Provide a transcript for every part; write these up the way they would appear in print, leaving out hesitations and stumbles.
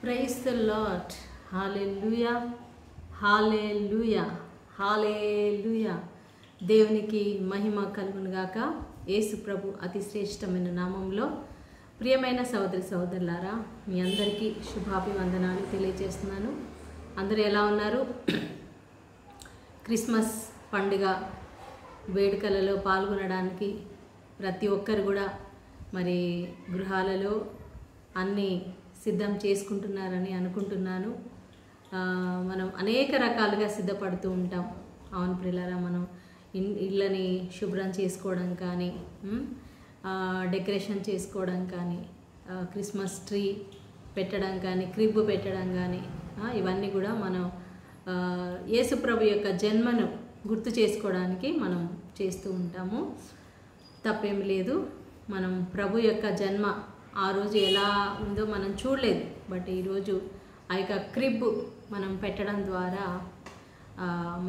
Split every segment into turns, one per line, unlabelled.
Praise the lord. Hallelujah, hallelujah, hallelujah. దేవునికి మహిమ కలుగును గాక. యేసు ప్రభు అతి శ్రేష్టమైన నామంలో ప్రియమైన సోదరి సోదరులారా, మీ అందరికీ శుభాభివందనాలు తెలియజేస్తున్నాను. అందరూ ఎలా ఉన్నారు? క్రిస్మస్ పండుగ వేడుకలలో పాల్గొనడానికి ప్రతి ఒక్కరు కూడా మరి గృహాలలో అన్నీ సిద్ధం చేసుకుంటున్నారని అనుకుంటున్నాను. మనం అనేక రకాలుగా సిద్ధపడుతూ ఉంటాం. అవును ప్రియులారా, మనం ఇళ్ళని శుభ్రం చేసుకోవడం కానీ, డెకరేషన్ చేసుకోవడం కానీ, క్రిస్మస్ ట్రీ పెట్టడం కానీ, క్రిబ్ పెట్టడం కానీ, ఇవన్నీ కూడా మనం యేసుప్రభు యొక్క జన్మను గుర్తు చేసుకోవడానికి మనం చేస్తూ ఉంటాము. తప్పేం లేదు. మనం ప్రభు యొక్క జన్మ ఆ రోజు ఎలా ఉందో మనం చూడలేదు. బట్ ఈరోజు ఆ యొక్క క్రిబ్ మనం పెట్టడం ద్వారా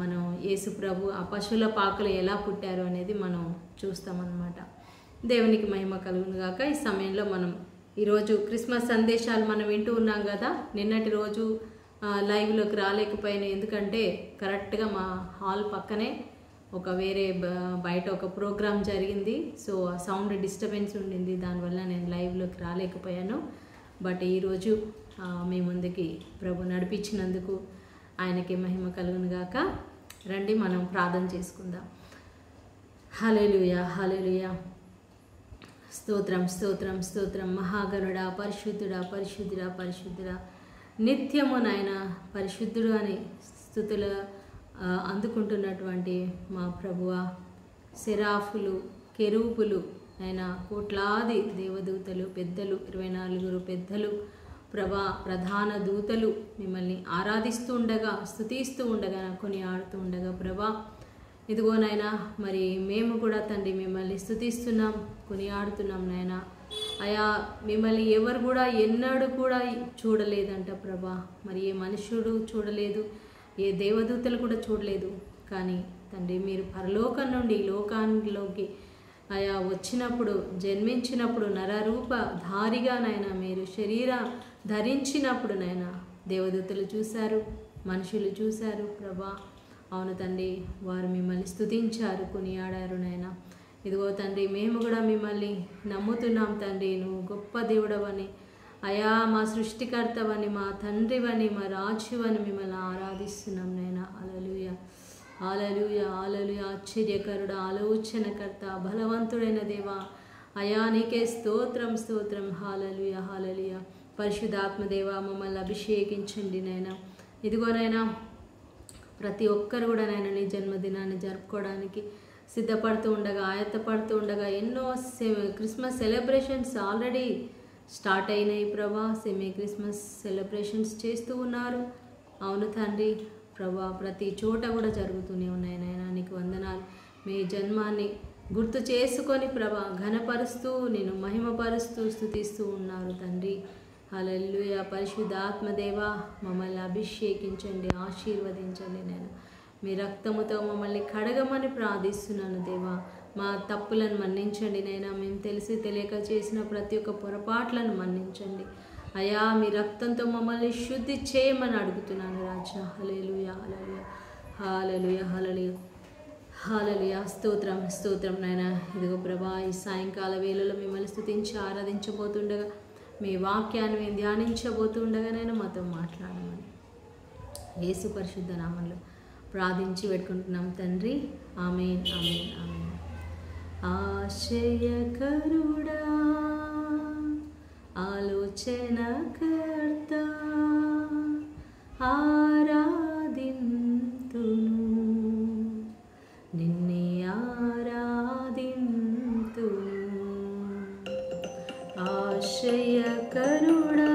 మనం యేసుప్రభు ఆ పశువుల పాకలు ఎలా పుట్టారు అనేది మనం చూస్తామన్నమాట. దేవునికి మహిమ కలుగును గాక. ఈ సమయంలో మనం ఈరోజు క్రిస్మస్ సందేశాలు మనం వింటూ ఉన్నాం కదా. నిన్నటి రోజు లైవ్లోకి రాలేకపోయాను, ఎందుకంటే కరెక్ట్గా మా హాల్ పక్కనే ఒక వేరే బయట ఒక ప్రోగ్రామ్ జరిగింది. సో ఆ సౌండ్ డిస్టర్బెన్స్ ఉండింది, దానివల్ల నేను లైవ్లోకి రాలేకపోయాను. బట్ ఈరోజు మీ ముందుకి ప్రభు నడిపించినందుకు ఆయనకి మహిమ కలుగును గాక. రండి మనం ప్రార్థన చేసుకుందాం. హల్లెలూయా, హల్లెలూయా. స్తోత్రం, స్తోత్రం, స్తోత్రం. మహాగణుడా, పరిశుద్ధుడా, పరిశుద్ధుడా, పరిశుద్ధుడా, నిత్యము నాయన పరిశుద్ధుడు అని స్తుతుల అందుకుంటున్నటువంటి మా ప్రభువా, సెరాఫులు, కెరూబులు అయినా కోట్లాది దేవదూతలు, పెద్దలు, 24 పెద్దలు, ప్రధాన దూతలు మిమ్మల్ని ఆరాధిస్తూ ఉండగా, స్తుతిస్తూ ఉండగా, కొనియాడుతూ ఉండగా, ప్రభా ఇదిగో నాయనా, మరి మేము కూడా తండ్రి మిమ్మల్ని స్తుతిస్తున్నాం, కొనియాడుతున్నాం నాయన. అయా మిమ్మల్ని ఎవరు కూడా ఎన్నడూ కూడా చూడలేదంట ప్రభా. మరి ఏ మనుష్యుడు చూడలేదు, ఏ దేవదూతలు కూడా చూడలేదు. కానీ తండ్రి మీరు పరలోకం నుండి ఈ లోకాల్లోకి అయా వచ్చినప్పుడు, జన్మించినప్పుడు, నరరూప ధారిగా నాయన మీరు శరీరం ధరించినప్పుడు నాయన దేవదూతలు చూశారు, మనుషులు చూశారు ప్రభా. అవును తండ్రి, వారు మిమ్మల్ని స్తుతించారు, కొనియాడారు నాయన. ఇదిగో తండ్రి, మేము కూడా మిమ్మల్ని నమ్ముతున్నాం తండ్రి. నువ్వు గొప్ప దేవుడవని, అయా మా సృష్టికర్తవని, మా తండ్రివని, మా రాజువని మిమ్మల్ని ఆరాధిస్తున్నాం నాయన. హల్లెలూయా, హల్లెలూయా, హల్లెలూయా. ఆశ్చర్యకరుడ, ఆలోచనకర్త, బలవంతుడైన దేవా, అయా నీకే స్తోత్రం, స్తోత్రం. హల్లెలూయా, హల్లెలూయా. పరిశుద్ధాత్మదేవ మమ్మల్ని అభిషేకించండి నాయన. ఇదిగోనైనా ప్రతి ఒక్కరు కూడా నాయన నీ జన్మదినాన్ని జరుపుకోవడానికి సిద్ధపడుతూ ఉండగా, ఆయత్తపడుతూ ఉండగా, ఎన్నో క్రిస్మస్ సెలబ్రేషన్స్ ఆల్రెడీ స్టార్ట్ అయినాయి ప్రభా. సెమీ క్రిస్మస్ సెలబ్రేషన్స్ చేస్తూ ఉన్నారు. అవును తండ్రి ప్రభా, ప్రతి చోట కూడా జరుగుతూనే ఉన్నాయి నాయన. నీకు వందనాలు. మీ జన్మాన్ని గుర్తు చేసుకొని ప్రభా ఘనపరుస్తూ, నేను మహిమపరుస్తూ, స్తుతిస్తూ ఉన్నారు తండ్రి. హల్లెలూయా. పరిశుద్ధాత్మదేవ మమ్మల్ని అభిషేకించండి, ఆశీర్వదించండి నేను. మీ రక్తముతో మమ్మల్ని కడగమని ప్రార్థిస్తున్నాను దేవా. మా తప్పులను మన్నించండి నైనా. మేము తెలిసి తెలియక చేసిన ప్రతి ఒక్క పొరపాట్లను మన్నించండి అయా. మీ రక్తంతో మమ్మల్ని శుద్ధి చేయమని అడుగుతున్నాను రాజా. హల్లెలూయా, హల్లెలూయా, హల్లెలూయా, హల్లెలూయా, హల్లెలూయా. స్తోత్రం, స్తోత్రం నాయన. ఇదిగో ప్రభా, ఈ సాయంకాల వేళలో మిమ్మల్ని స్తుతించి ఆరాధించబోతుండగా, మీ వాక్యాన్ని మేము ధ్యానించబోతుండగా నేను మాతో మాట్లాడమని యేసు పరిశుద్ధ నామంలో ప్రార్థించి పెట్టుకుంటున్నాం తండ్రి. ఆమేన్, ఆమేన్, ఆమేన్. ఆశ్చర్యకరుడా, ఆలోచనకర్త, ఆరాధింతును, నిన్నే ఆరాధింతును. ఆశ్చర్యకరుడా,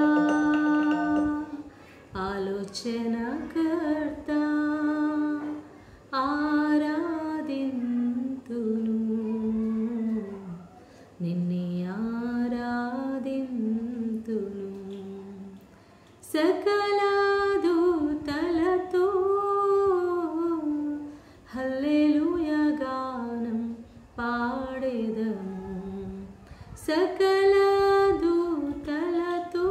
ఆలోచనకర్త, ఆరాధింతును, నిన్నే ఆరాధింతును. సకల దూతలతో హల్లెలూయా గానం పాడెదము. సకల దూతలతో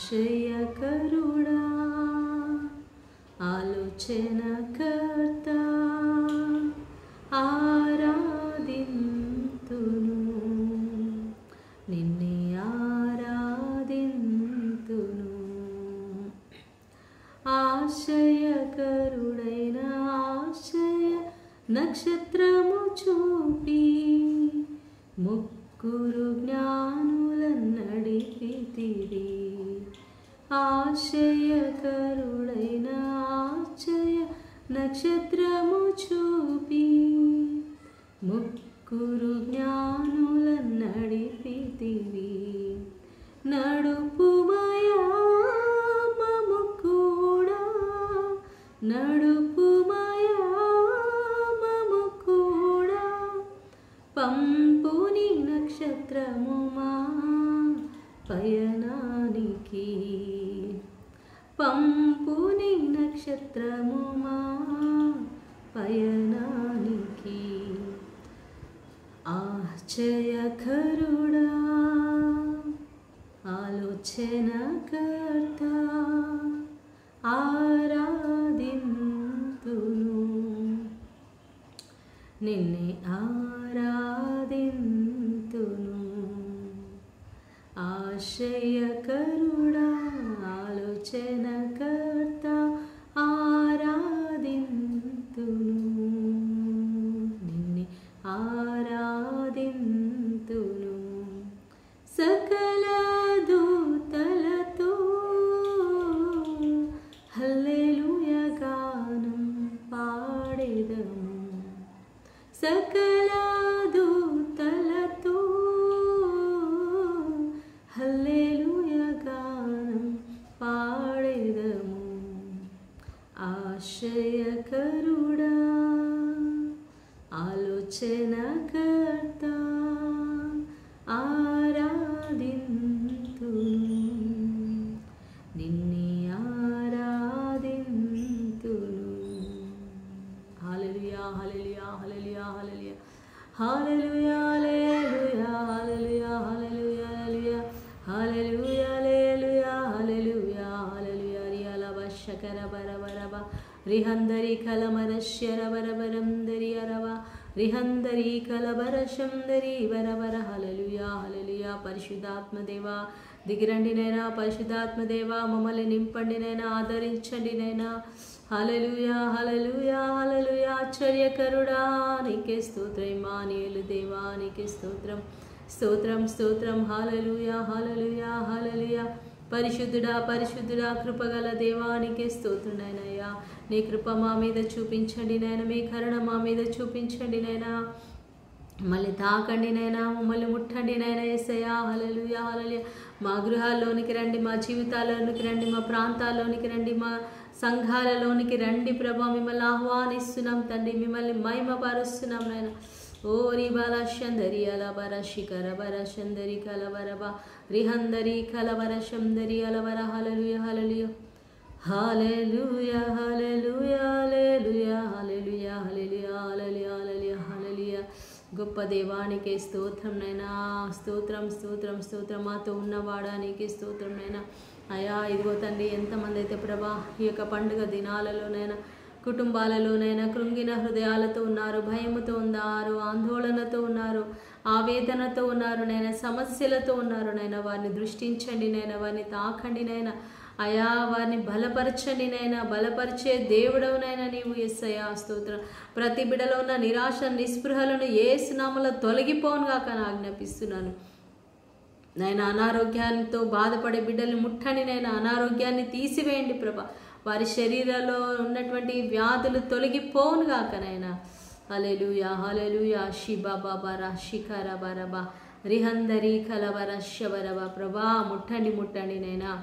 ఆశ్చర్యకరుడా ఆలోచనకర్త ఆరాధింతును నిన్నే ఆరాధింతును ఆశ్చర్యకరుడైన ఆశ్చర్య నక్షత్రము చూపి ముగ్గురు జ్ఞానులను నడిపితిరి ఆశ్చర్యకరుడైన ఆశ్చర్య నక్షత్రము చూపి ముగ్గురు జ్ఞానులను నడిపితివి నడుపుమయా మము కూడా నడుపుమయా మము కూడా పంపుని నక్షత్రము మా పయనానికి పంపుని నక్షత్రము మా పయనానికి ఆశ్చర్యకరుడా ఆలోచనకర్త ఆరాధింతును నిన్నే ఆరాధింతును ఆశ్చర్యకరుడా ఆలోచనకర్త ఆరాధింతును నిన్నే ఆరాధింతును సకల దూతలతో హల్లెలూయా గానం పాడెదము సకల దూతలతో హల్లెలూయా గానం పాడెదము ఆశ్చర్యకరుడా ఆలోచనకర్త ఆరాధింతును నిన్నే ఆరాధింతును హల్లెలూయా hallelujah hallelujah hallelujah hallelujah hallelujah hallelujah hallelujah hallelujah hallelujah హల్లెలూయా రియలవ శకర బరబరబ రిహందరి కలమరశ్యర బరబరందరి అరవ రిహందరి కలబరశందరి బరబర హల్లెలూయా హల్లెలూయా పరిశుద్ధాత్మ దేవా దిగిరండి నైనా పరిశుద్ధాత్మ దేవా మమ్మల్ని నింపండి నైనా ఆదరించండి నైనా హల్లెలూయా హల్లెలూయా హల్లెలూయా ఆశ్చర్యకరుడా నీకే స్తోత్రం ఇమ్మానుయేలు దేవా నీకే స్తోత్రం స్తోత్రం స్తోత్రం హల్లెలూయా హల్లెలూయా హల్లెలూయా పరిశుద్ధుడా పరిశుద్ధుడా కృపగల దేవానికే స్తోత్రం నాయనయ్యా నీ కృప మా మీద చూపించండి నాయన మీ కరుణ మా మీద చూపించండి నాయన మళ్ళీ తాకండి నైనా మమ్మల్ని ముట్టండి నైనా యేసయ్యా హల్లెలూయా హల్లెలూయా మా గృహాల్లోనికి రండి మా జీవితాల్లోనికి రండి మా ప్రాంతాల్లోనికి రండి మా సంఘాలలోనికి రండి ప్రభా మిమ్మల్ని ఆహ్వానిస్తున్నాం తండ్రి మిమ్మల్ని మహిమపరుస్తున్నాం నాయన ఓరి బాల శందరి అలబర శిఖర బర శందరి కలబరబ రిహందరి కలబర శందరి అలబర హల్లెలూయా hallelujah hallelujah hallelujah hallelujah hallelujah hallelujah hallelujah హల్లెలూయా గొప్ప దేవానికి స్తోత్రం నైనా స్తోత్రం స్తోత్రం స్తోత్రం మాతో ఉన్నవాడా నీకే స్తోత్రం నైనా అయా ఇదిగో తండ్రి ఎంతమంది అయితే ప్రభా ఈ యొక్క పండుగ దినాలలోనైనా కుటుంబాలలోనైనా కృంగిన హృదయాలతో ఉన్నారు భయముతో ఉన్నారు ఆందోళనతో ఉన్నారు ఆవేదనతో ఉన్నారు నైనా సమస్యలతో ఉన్నారు నైనా వారిని దృష్టించండి నైనా వారిని తాకండి నైనా అయా వారిని బలపరచండి నైనా బలపరిచే దేవుడవునైనా నీవు యేసయ్యా స్తోత్రం ప్రతి బిడలో ఉన్న నిరాశ నిస్పృహలను యేసు నామములో తొలగిపోనుగా కానీ ఆజ్ఞాపిస్తున్నాను నైనా అనారోగ్యంతో బాధపడే బిడ్డల్ని ముట్టండి నైనా అనారోగ్యాన్ని తీసివేయండి ప్రభా వారి శరీరంలో ఉన్నటువంటి వ్యాధులు తొలగిపోనుగాక నైనా హల్లెలూయా హల్లెలూయా శిబాబాబరా శిఖర బరబా రిహందరి కలవర శబరబ ప్రభా ముట్టండి నైనా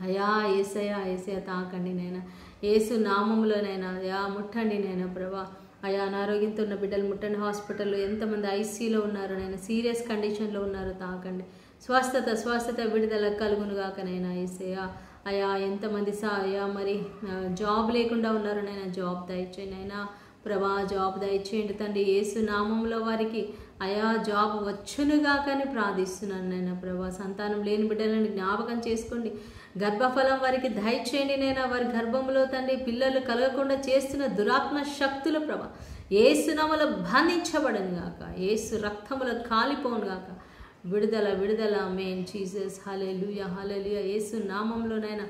అయా యేసయ్యా యేసయ్య తాకండి నైనా యేసు నామములోనైనా అయా ముట్టండి నైనా ప్రభా అయా అనారోగ్యంతో ఉన్న బిడ్డలు ముట్టండి హాస్పిటల్లో ఎంతమంది ఐసీలో ఉన్నారు నైనా సీరియస్ కండిషన్లో ఉన్నారు తాకండి స్వస్థత విడుదల కలుగునుగాకనైనా యేసయ్య అయా ఎంతమంది అయా మరి జాబ్ లేకుండా ఉన్నారు నైనా జాబ్ దయచేయండి నైనా ప్రభా జాబ్ దయచేయండి తండ్రి. యేసు నామంలో వారికి అయా జాబ్ వచ్చునుగాకని ప్రార్థిస్తున్నాను నైనా ప్రభా. సంతానం లేని బిడ్డలను జ్ఞాపకం చేసుకోండి. గర్భఫలం వారికి దయచేయండి నైనా. వారి గర్భంలో తండ్రి పిల్లలు కలగకుండా చేస్తున్న దురాత్మ శక్తుల ప్రభా యేసు నామములో బంధించబడను గాక, యేసు రక్తములో కాలిపోను గాక. విడుదల విడుదల ఆమేన్ జీసస్. హల్లెలూయా హల్లెలూయా. యేసు నామంలోనైనా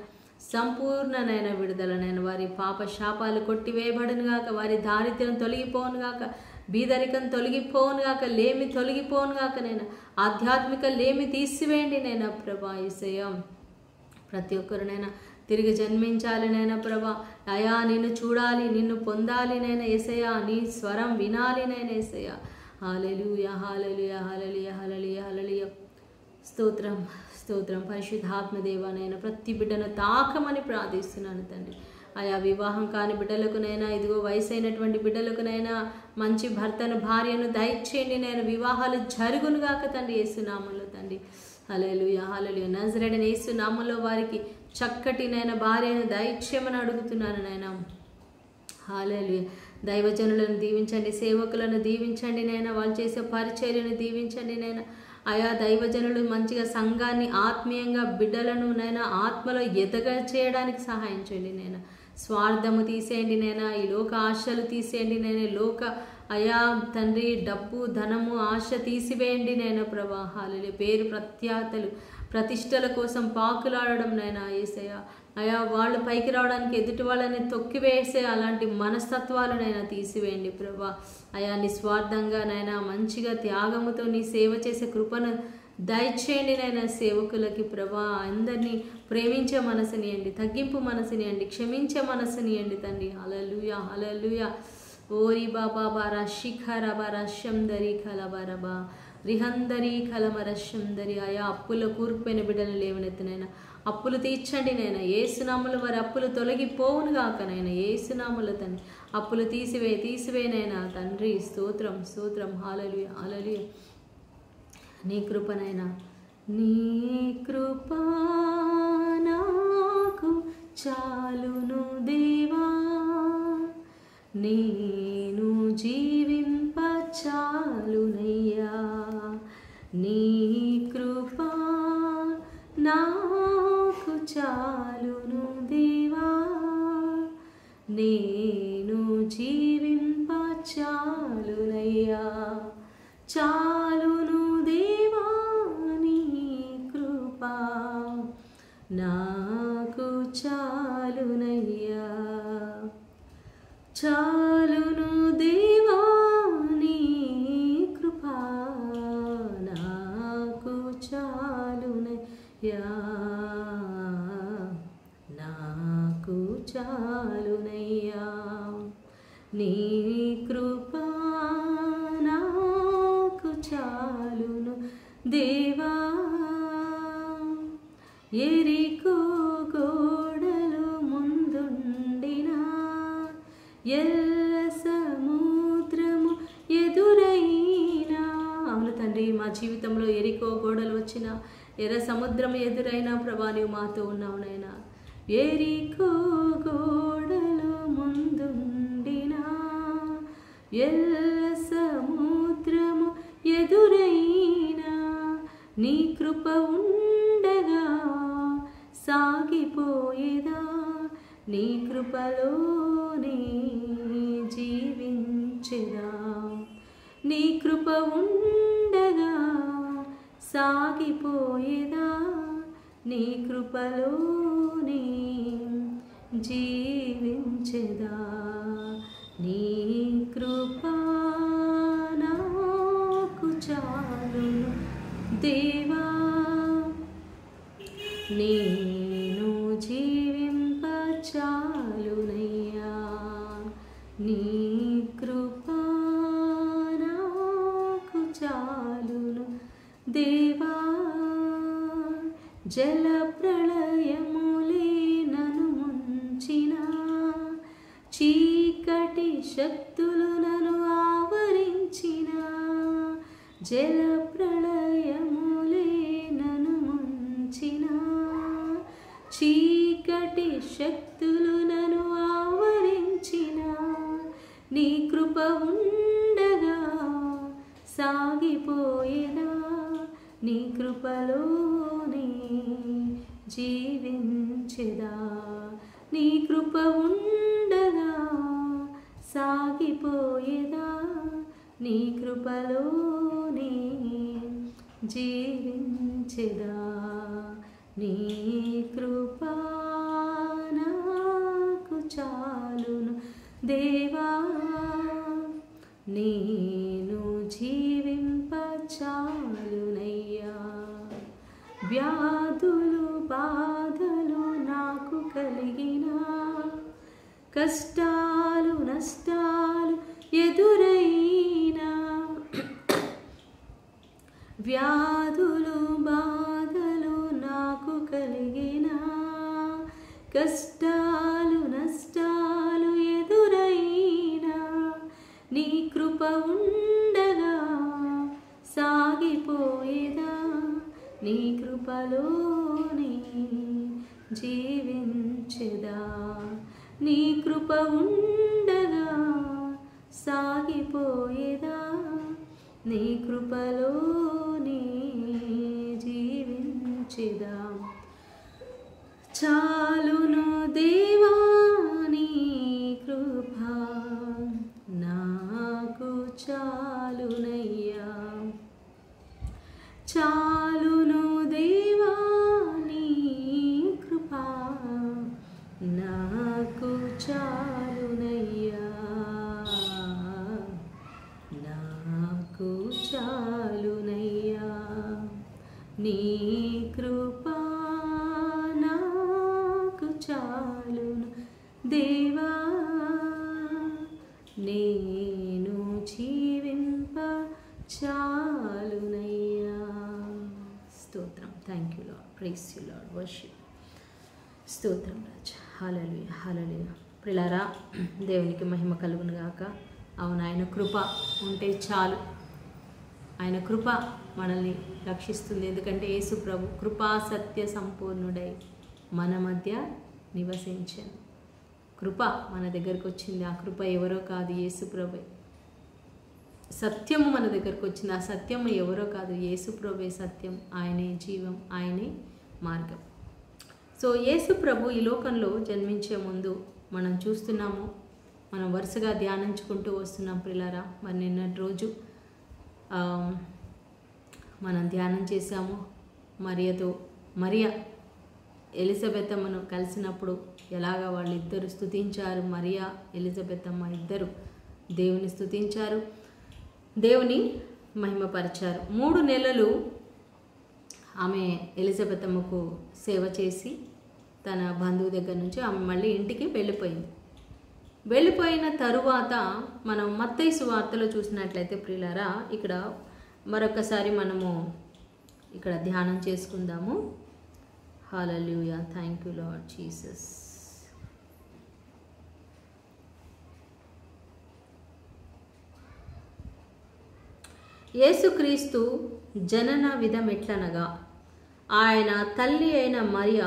సంపూర్ణనైన విడుదలనైనా. వారి పాప శాపాలు కొట్టివేయబడును గాక, వారి దారిద్ర్యం తొలగిపోను గాక, బీదరికం తొలగిపోను గాక, లేమి తొలగిపోను గాక నైనా. ఆధ్యాత్మిక లేమి తీసివేయండి నైనా ప్రభా యేసయ్యా. ప్రతి ఒక్కరునైనా తిరిగి జన్మించాలి నైనా ప్రభా. అయా నిన్ను చూడాలి, నిన్ను పొందాలి నైనా యేసయ్యా. నీ స్వరం వినాలి నైనా యేసయ్యా. హల్లెలూయా హల్లెలూయా హల్లెలూయా హల్లెలూయా హల్లెలూయా. స్తోత్రం స్తోత్రం. పరిశుద్ధాత్మదేవానైనా ప్రతి బిడ్డను తాకమని ప్రార్థిస్తున్నాను తండ్రి. ఆయా వివాహం కాని బిడ్డలకునైనా, ఇదిగో వయసు అయినటువంటి బిడ్డలకునైనా మంచి భర్తను భార్యను దయచేయండి నైనా. వివాహాలు జరుగునుగాక తండ్రి యేసు నామములో తండ్రి. హల్లెలూయా హల్లెలూయా. నజరేయుడైన యేసు నామములో వారికి చక్కటి నైనా భార్యను దయచేయమని అడుగుతున్నాను నైనా. హల్లెలూయా. దైవజనులను దీవించండి, సేవకులను దీవించండి నైనా. వాళ్ళు చేసే పరిచర్యను దీవించండి నైనా. ఆయా దైవజనులు మంచిగా సంఘాన్ని ఆత్మీయంగా బిడ్డలను నైనా ఆత్మలో ఎదగ చేయడానికి సహాయం చేయండి నైనా. స్వార్థము తీసేయండి నైనా. ఈ లోక ఆశలు తీసేయండి నైనా. లోక అయా తండ్రి డబ్బు ధనము ఆశ తీసివేయండి నైనా ప్రభా. హల్లెలూయా. పేరు ప్రఖ్యాతలు ప్రతిష్టల కోసం పాకులాడడం నైనా యేసయ్యా. అయా వాళ్ళు పైకి రావడానికి ఎదుటి వాళ్ళని తొక్కివేసే అలాంటి మనస్తత్వాలనైనా తీసివేయండి ప్రభా. అయా నిస్వార్థంగా నైనా మంచిగా త్యాగముతో నీ సేవ చేసే కృపను దయచేయండి నైనా సేవకులకి ప్రభా. అందరినీ ప్రేమించే మనసునియండి, తగ్గింపు మనసునియండి, క్షమించే మనసునియండి తండ్రి. హల్లెలూయా హల్లెలూయా. ఓరి బాబా బారా శిఖర బారా శందరి కలబరబా రిహందరి కలమరశందరి. ఆయా అప్పుల కూరుకుపోయిన బిడ్డలు లేవనెత్తునైనా అప్పులు తీర్చండి నైనా. ఏసునామములో వారి అప్పులు తొలగిపోవును గాక నైనా. ఏసునామములో తండ్రి అప్పులు తీసివేనైనా తండ్రి. స్తోత్రం స్తోత్రం. హల్లెలూయా హల్లెలూయా. నీ కృపనైనా, నీ కృప నాకు చాలును దేవా, నేను జీవింప చాలునయ్యా. నీ కృప నాకు చాలును దేవా, నేను జీవింప చాలునయ్యా. చాలును దేవా నీ కృప నాకు చాలునయ్యా. చాలును దేవా నీ కృప నాకు చాలునయ్యా. నాకు చాలునయ్యా. నీ కృప నాకు చాలును దేవా. ఎరికో గోడలు ముందుండినా, ఎర్ర సముద్రము ఎదురైనా. అవును తండ్రి, మా జీవితంలో ఎరికో గోడలు వచ్చిన, ఎర్ర సముద్రం ఎదురైనా ప్రభా నీవు మాతో ఉన్నావు నైనా. ఎరికో గోడలు ముందుండినా, ఎర్ర సముద్రము ఎదురైనా, నీ కృప ఉండగా సాగిపోయేదా. నీ కృపలోనే జీవించెదా. నీ కృప ఉండగా సాగిపోయేదా. నీ కృపలోనే జీవించెదా. నీ కృప నాకు చాలును దేవా, నేను జీవింప చాలునయ్యా. నీ కృప నాకు చాలును దేవా. జల ప్రళయములే నన్ను ముంచిన, చీకటి శక్తులు నన్ను ఆవరించిన, జల ప్రళయములే నన్ను ముంచిన, చీకటి శక్తులు నన్ను ఆవరించిన, నీ ఉండగా సాగిపోయేదా, నీ కృపలోనే జీవించెదా. నీ కృప ఉండగా సాగిపోయేదా, నీ కృపలోనే జీవించెదా. నీ కృప నాకు చాలును దేవా, నేను జీవింప చాలునయ్యా. వ్యాధులు బాధలు నాకు కలిగినా, కష్టాలు నష్టాలు ఎదురైనా, వ్యాధులు బాధలు నాకు కలిగినా, కష్టాలు నష్టాలు ఎదురైనా, నీ కృప ఉండగా సాగిపోయేదా, నీ కృపలోనే జీవించెదా. నీ కృప ఉండగా సాగిపోయేదా, నీ కృపలోనే జీవించెదా. చాలును దేవా నీ కృప నాకు చాలునయ్యా. చాలును దేవా నీ కృప నాకు చాలునయ్యా, నాకు చాలునయ్యా. నీ కృప నాకు చాలును దేవా, నేను జీవింప చాలునయ్యా. స్తోత్రం. Thank you lord, praise you lord, worship. స్తోత్రం రాజా. హల్లెలూయా, హల్లెలూయా. ప్రియులారా, దేవునికి మహిమ కలుగును గాక. అవును, ఆయన కృప ఉంటే చాలు. ఆయన కృప మనల్ని రక్షిస్తుంది. ఎందుకంటే యేసు ప్రభు కృపా సత్య సంపూర్ణుడై మన మధ్య నివసించాను. కృప మన దగ్గరకు వచ్చింది. ఆ కృప ఎవరో కాదు, యేసు ప్రభు. సత్యము మన దగ్గరకు వచ్చింది. ఆ సత్యము ఎవరో కాదు, యేసు ప్రభు సత్యం. ఆయనే జీవం, ఆయనే మార్గం. సో యేసు ప్రభు ఈ లోకంలో జన్మించే ముందు మనం చూస్తున్నాము, మనం వరుసగా ధ్యానించుకుంటూ వస్తున్నాం ప్రియులారా. మరి నిన్నటి రోజు మనం ధ్యానం చేశాము. మరియ ఎలిజబెత్ అమ్మను కలిసినప్పుడు ఎలాగా వాళ్ళిద్దరు స్తుతించారు. మరియా ఎలిజబెత్ అమ్మ ఇద్దరు దేవుని స్తుతించారు, దేవుని మహిమపరిచారు. 3 నెలలు ఆమె ఎలిజబెత్ అమ్మకు సేవ చేసి తన బంధువు దగ్గర నుంచి ఆమె మళ్ళీ ఇంటికి వెళ్ళిపోయింది. వెళ్ళిపోయిన తరువాత మనం మత్తయి సువార్తలో చూసినట్లయితే ప్రియులారా, ఇక్కడ మరొకసారి మనము ఇక్కడ ధ్యానం చేసుకుందాము. హల్లెలూయా, థ్యాంక్ యూ లార్డ్ జీసస్. యేసుక్రీస్తు జనన విధమెట్లనగా, ఆయన తల్లి అయిన మరియ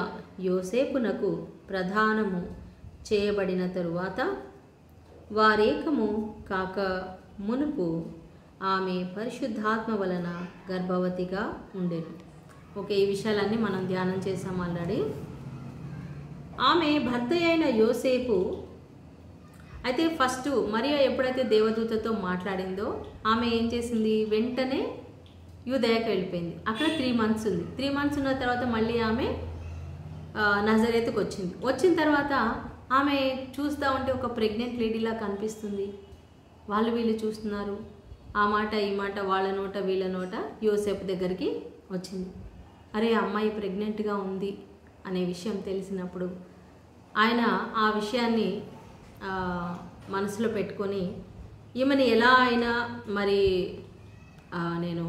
యోసేపునకు ప్రధానము చేయబడిన తరువాత వారేకము కాక మునుపు ఆమె పరిశుద్ధాత్మ వలన గర్భవతిగా ఉండెను. ఓకే, ఈ విషయాలన్నీ మనం ధ్యానం చేసాం ఆల్రెడీ. ఆమె భర్త అయిన యోసేపు అయితే ఫస్ట్ మరియా ఎప్పుడైతే దేవదూతతో మాట్లాడిందో ఆమె ఏం చేసింది, వెంటనే యూదయకు వెళ్ళిపోయింది. అక్కడ 3 మంత్స్ ఉంది. 3 మంత్స్ ఉన్న తర్వాత మళ్ళీ ఆమె నజరేతుకు వచ్చింది. వచ్చిన తర్వాత ఆమె చూస్తూ ఉంటే ఒక ప్రెగ్నెంట్ లేడీలా కనిపిస్తుంది. వాళ్ళు వీళ్ళు చూస్తున్నారు. ఆ మాట ఈ మాట వాళ్ళ నోట వీళ్ళ నోట యోసేపు దగ్గరికి వచ్చింది. అరే, అమ్మాయి ప్రెగ్నెంట్గా ఉంది అనే విషయం తెలిసినప్పుడు ఆయన ఆ విషయాన్ని మనసులో పెట్టుకొని ఈమెను ఎలా అయినా మరి నేను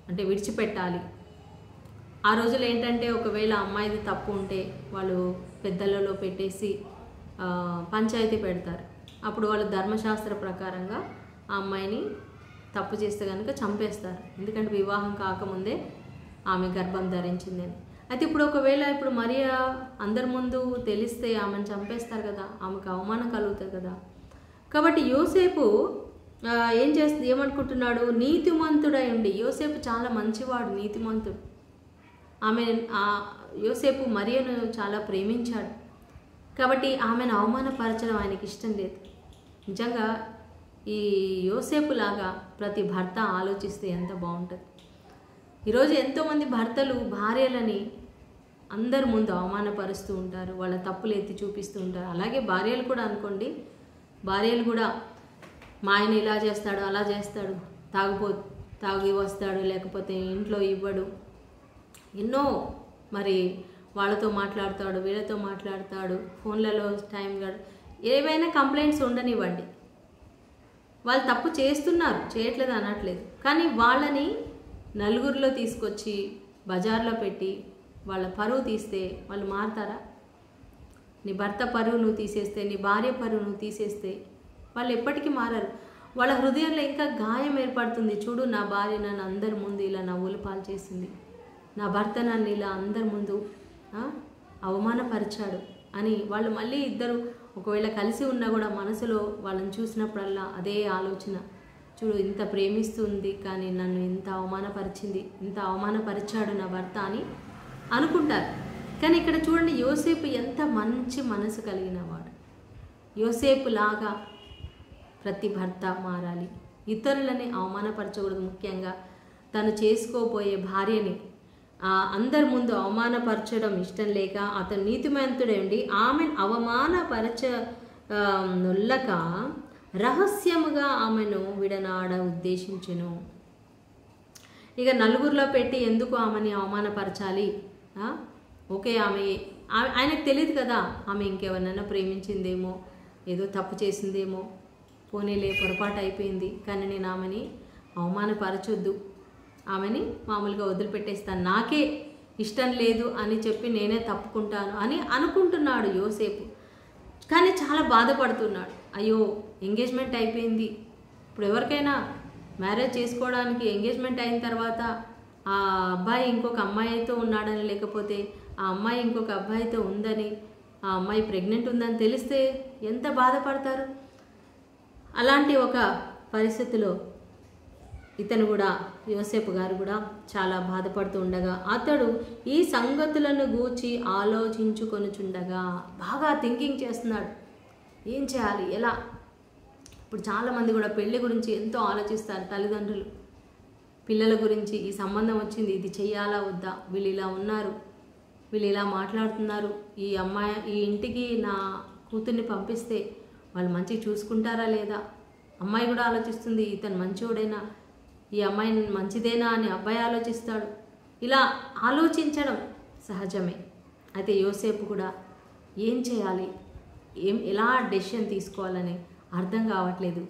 అంటే విడిచిపెట్టాలి. ఆ రోజులు ఏంటంటే ఒకవేళ అమ్మాయిది తప్పు ఉంటే వాళ్ళు పెద్దలలో పెట్టేసి పంచాయతీ పెడతారు. అప్పుడు వాళ్ళు ధర్మశాస్త్ర ప్రకారంగా ఆ అమ్మాయిని తప్పు చేస్తే కనుక చంపేస్తారు. ఎందుకంటే వివాహం కాకముందే ఆమె గర్భం ధరించిందని. అయితే ఇప్పుడు మరియా అందరి ముందు తెలిస్తే ఆమెను చంపేస్తారు కదా, ఆమెకు అవమానం కలుగుతుంది కదా. కాబట్టి యోసేపు ఏమనుకుంటున్నాడు, నీతిమంతుడై ఉండి, యోసేపు చాలా మంచివాడు, నీతిమంతుడు. యోసేపు మరియను చాలా ప్రేమించాడు కాబట్టి ఆమెను అవమానపరచడం ఆయనకి ఇష్టం లేదు. నిజంగా ఈ యోసేపు లాగా ప్రతి భర్త ఆలోచిస్తే ఎంత బాగుంటుంది. ఈరోజు ఎంతోమంది భర్తలు భార్యలని అందరి ముందు అవమానపరుస్తూ ఉంటారు, వాళ్ళ తప్పులు ఎత్తి చూపిస్తూ ఉంటారు. అలాగే భార్యలు కూడా అనుకోండి, భార్యలు కూడా మా ఆయన ఇలా చేస్తాడు, అలా చేస్తాడు, తాగి వస్తాడు, లేకపోతే ఇంట్లో ఇవ్వడు, ఎన్నో మరి వాళ్ళతో మాట్లాడతాడు, వీళ్ళతో మాట్లాడతాడు, ఫోన్లలో టైం ఏవైనా కంప్లైంట్స్ ఉండనివ్వండి. వాళ్ళు తప్పు చేస్తున్నారు, చేయట్లేదు అనట్లేదు, కానీ వాళ్ళని నలుగురిలో తీసుకొచ్చి బజార్లో పెట్టి వాళ్ళ పరువు తీస్తే వాళ్ళు మారుతారా? నీ భర్త పరువు నువ్వు తీసేస్తే, నీ భార్య పరువు నువ్వు తీసేస్తే వాళ్ళు ఎప్పటికీ మారరు. వాళ్ళ హృదయంలో ఇంకా గాయం ఏర్పడుతుంది. చూడు, నా భార్య నన్ను అందరి ముందు ఇలా నవ్వులు పాలు చేసింది, నా భర్త నన్ను ఇలా అందరి ముందు అవమానపరిచాడు అని వాళ్ళు మళ్ళీ ఇద్దరు ఒకవేళ కలిసి ఉన్నా కూడా మనసులో వాళ్ళని చూసినప్పుడల్లా అదే ఆలోచన, చూడు ఇంత ప్రేమిస్తుంది కానీ నన్ను ఇంత అవమానపరిచింది, ఇంత అవమానపరిచాడు నా భర్త అని అనుకుంటారు. కానీ ఇక్కడ చూడండి, యోసేపు ఎంత మంచి మనసు కలిగిన వాడు. యోసేపు లాగా ప్రతి భర్త మారాలి. ఇతరులని అవమానపరచకూడదు. ముఖ్యంగా తను చేసుకోబోయే భార్యని అందరి ముందు అవమానపరచడం ఇష్టం లేక అతను నీతిమంతుడై ఉండి ఆమెను అవమానపరచనొల్లక రహస్యముగా ఆమెను విడనాడ ఉద్దేశించెను. ఇక నలుగురిలో పెట్టి ఎందుకు ఆమెని అవమానపరచాలి? ఓకే, ఆయనకు తెలియదు కదా, ఆమె ఇంకెవరినైనా ప్రేమించిందేమో, ఏదో తప్పు చేసిందేమో, పోనీలే పొరపాటు అయిపోయింది, కానీ నేను ఆమెని అవమానపరచొద్దు, ఆమెని మామూలుగా వదిలిపెట్టేస్తాను, నాకే ఇష్టం లేదు అని చెప్పి నేనే తప్పుకుంటాను అని అనుకుంటున్నాడు యోసేపు. కానీ చాలా బాధపడుతున్నాడు. అయ్యో, ఎంగేజ్మెంట్ అయిపోయింది, ఇప్పుడు ఎవరికైనా మ్యారేజ్ చేసుకోవడానికి ఎంగేజ్మెంట్ అయిన తర్వాత ఆ అబ్బాయి ఇంకొక అమ్మాయితో ఉన్నాడని, లేకపోతే ఆ అమ్మాయి ఇంకొక అబ్బాయితో ఉందని, ఆ అమ్మాయి ప్రెగ్నెంట్ ఉందని తెలిస్తే ఎంత బాధపడతారు. అలాంటి ఒక పరిస్థితిలో ఇతను కూడా, యోసేపు గారు కూడా చాలా బాధపడుతూ ఉండగా అతడు ఈ సంగతులను గూర్చి ఆలోచించుకొనుచుండగా, బాగా థింకింగ్ చేస్తున్నాడు, ఏం చేయాలి, ఎలా. ఇప్పుడు చాలామంది కూడా పెళ్లి గురించి ఎంతో ఆలోచిస్తారు. తల్లిదండ్రులు పిల్లల గురించి, ఈ సంబంధం వచ్చింది, ఇది చెయ్యాలా వద్దా, వీళ్ళు ఇలా ఉన్నారు, వీళ్ళు ఇలా మాట్లాడుతున్నారు, ఈ ఇంటికి నా కూతుర్ని పంపిస్తే వాళ్ళు మంచిగా చూసుకుంటారా లేదా. అమ్మాయి కూడా ఆలోచిస్తుంది, ఇతను మంచోడైనా, ఈ అమ్మాయి మంచిదేనా అని అబ్బాయి ఆలోచిస్తాడు. ఇలా ఆలోచించడం సహజమే. అయితే యోసేపు కూడా ఏం చేయాలి, ఎలా డెసిషన్ తీసుకోవాలని అర్థం కావట్లేదు.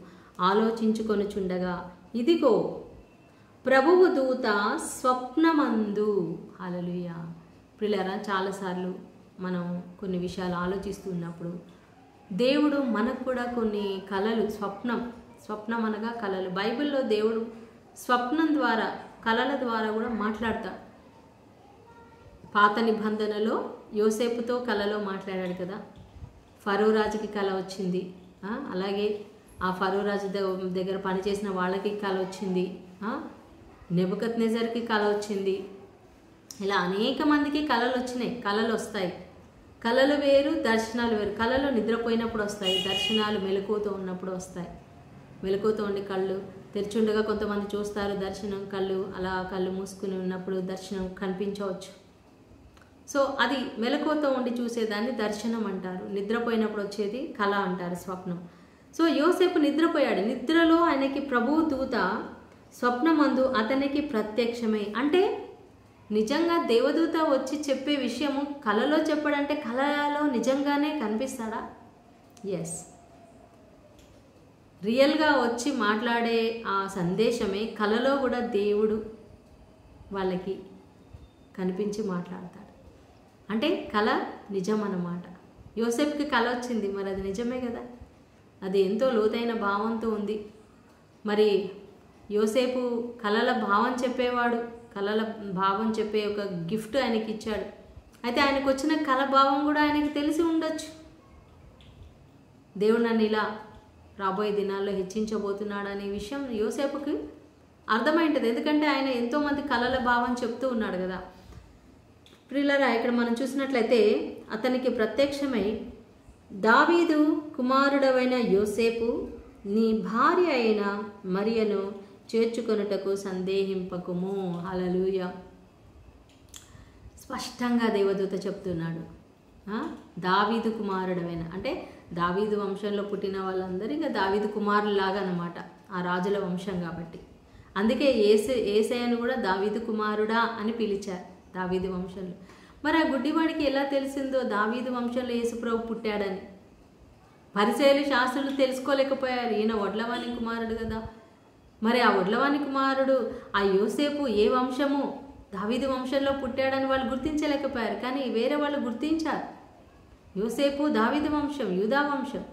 ఆలోచించుకొనుచుండగా ఇదిగో ప్రభువు దూత స్వప్నమందు. హల్లెలూయా. ప్రియులారా, చాలాసార్లు మనం కొన్ని విషయాలు ఆలోచిస్తున్నప్పుడు దేవుడు మనకు కూడా కొన్ని కలలు, స్వప్నం అనగా కలలు. బైబిల్లో దేవుడు స్వప్నం ద్వారా, కలల ద్వారా కూడా మాట్లాడతాడు. పాత నిబంధనలో యోసేపుతో కలలో మాట్లాడాడు కదా. ఫరో రాజుకి కల వచ్చింది, అలాగే ఆ ఫరో రాజు దగ్గర పనిచేసిన వాళ్ళకి కల వచ్చింది, నెబుకద్నెజర్కి కల వచ్చింది. ఇలా అనేక మందికి కలలు వచ్చినాయి, కలలు వస్తాయి. కలలు వేరు, దర్శనాలు వేరు. కళలు నిద్రపోయినప్పుడు వస్తాయి, దర్శనాలు మెలకువతో ఉన్నప్పుడు వస్తాయి. మెలకువతో ఉండి కళ్ళు తెరిచుండగా కొంతమంది చూస్తారు దర్శనం, కళ్ళు మూసుకుని ఉన్నప్పుడు దర్శనం కనిపించవచ్చు. సో అది మెలకువతో ఉండి చూసేదాన్ని దర్శనం అంటారు. నిద్రపోయినప్పుడు వచ్చేది కళ అంటారు, స్వప్నం. సో యోసేపు నిద్రపోయాడు. నిద్రలో ఆయనకి ప్రభువు దూత స్వప్నమందు అతనికి ప్రత్యక్షమై, అంటే నిజంగా దేవదూత వచ్చి చెప్పే విషయము కలలో చెప్పడంటే కలలో నిజంగానే కనిపిస్తాడా? ఎస్, రియల్గా వచ్చి మాట్లాడే ఆ సందేశమే కలలో కూడా దేవుడు వాళ్ళకి కనిపించి మాట్లాడతాడు. అంటే కళ నిజం అన్నమాట. యోసేపుకి కళ వచ్చింది, మరి అది నిజమే కదా, అది ఎంతో లోతైన భావంతో ఉంది. మరి యోసేపు కళల భావం చెప్పేవాడు, కళల భావం చెప్పే ఒక గిఫ్ట్ ఆయనకి ఇచ్చాడు. అయితే ఆయనకు వచ్చిన కళ భావం కూడా ఆయనకి తెలిసి ఉండొచ్చు. దేవుడు నన్ను ఇలా రాబోయే దినాల్లో హెచ్చించబోతున్నాడు అనే విషయం యోసేపుకి అర్థమైంటుంది. ఎందుకంటే ఆయన ఎంతోమంది కలల భావం చెప్తూ ఉన్నాడు కదా. ప్రియులారా, ఇక్కడ మనం చూసినట్లయితే అతనికి ప్రత్యక్షమై, దావీదు కుమారుడవైన యోసేపు, నీ భార్య అయిన మరియను చేర్చుకొనుటకు సందేహింపకుము. హల్లెలూయా. స్పష్టంగా దేవదూత చెప్తున్నాడు. దావీదు కుమారుడవైన అంటే దావీదు వంశంలో పుట్టిన వాళ్ళందరూ ఇంకా దావీదు కుమారులాగా అన్నమాట, ఆ రాజుల వంశం కాబట్టి. అందుకే ఏసయ్యను కూడా దావీదు కుమారుడా అని పిలిచారు, దావీదు వంశంలో. మరి ఆ గుడ్డివాడికి ఎలా తెలిసిందో దావీదు వంశంలో యేసుప్రభు పుట్టాడని? పరిసయ్యులు శాస్త్రులు తెలుసుకోలేకపోయారు, ఈయన వడ్లవాని కుమారుడు కదా. మరి ఆ వడ్లవాని కుమారుడు ఆ యోసేపు ఏ వంశము, దావీదు వంశంలో పుట్టాడని వాళ్ళు గుర్తించలేకపోయారు. కానీ వేరే వాళ్ళు గుర్తించారు. యోసేపు దావీదు వంశం, యూదా వంశం.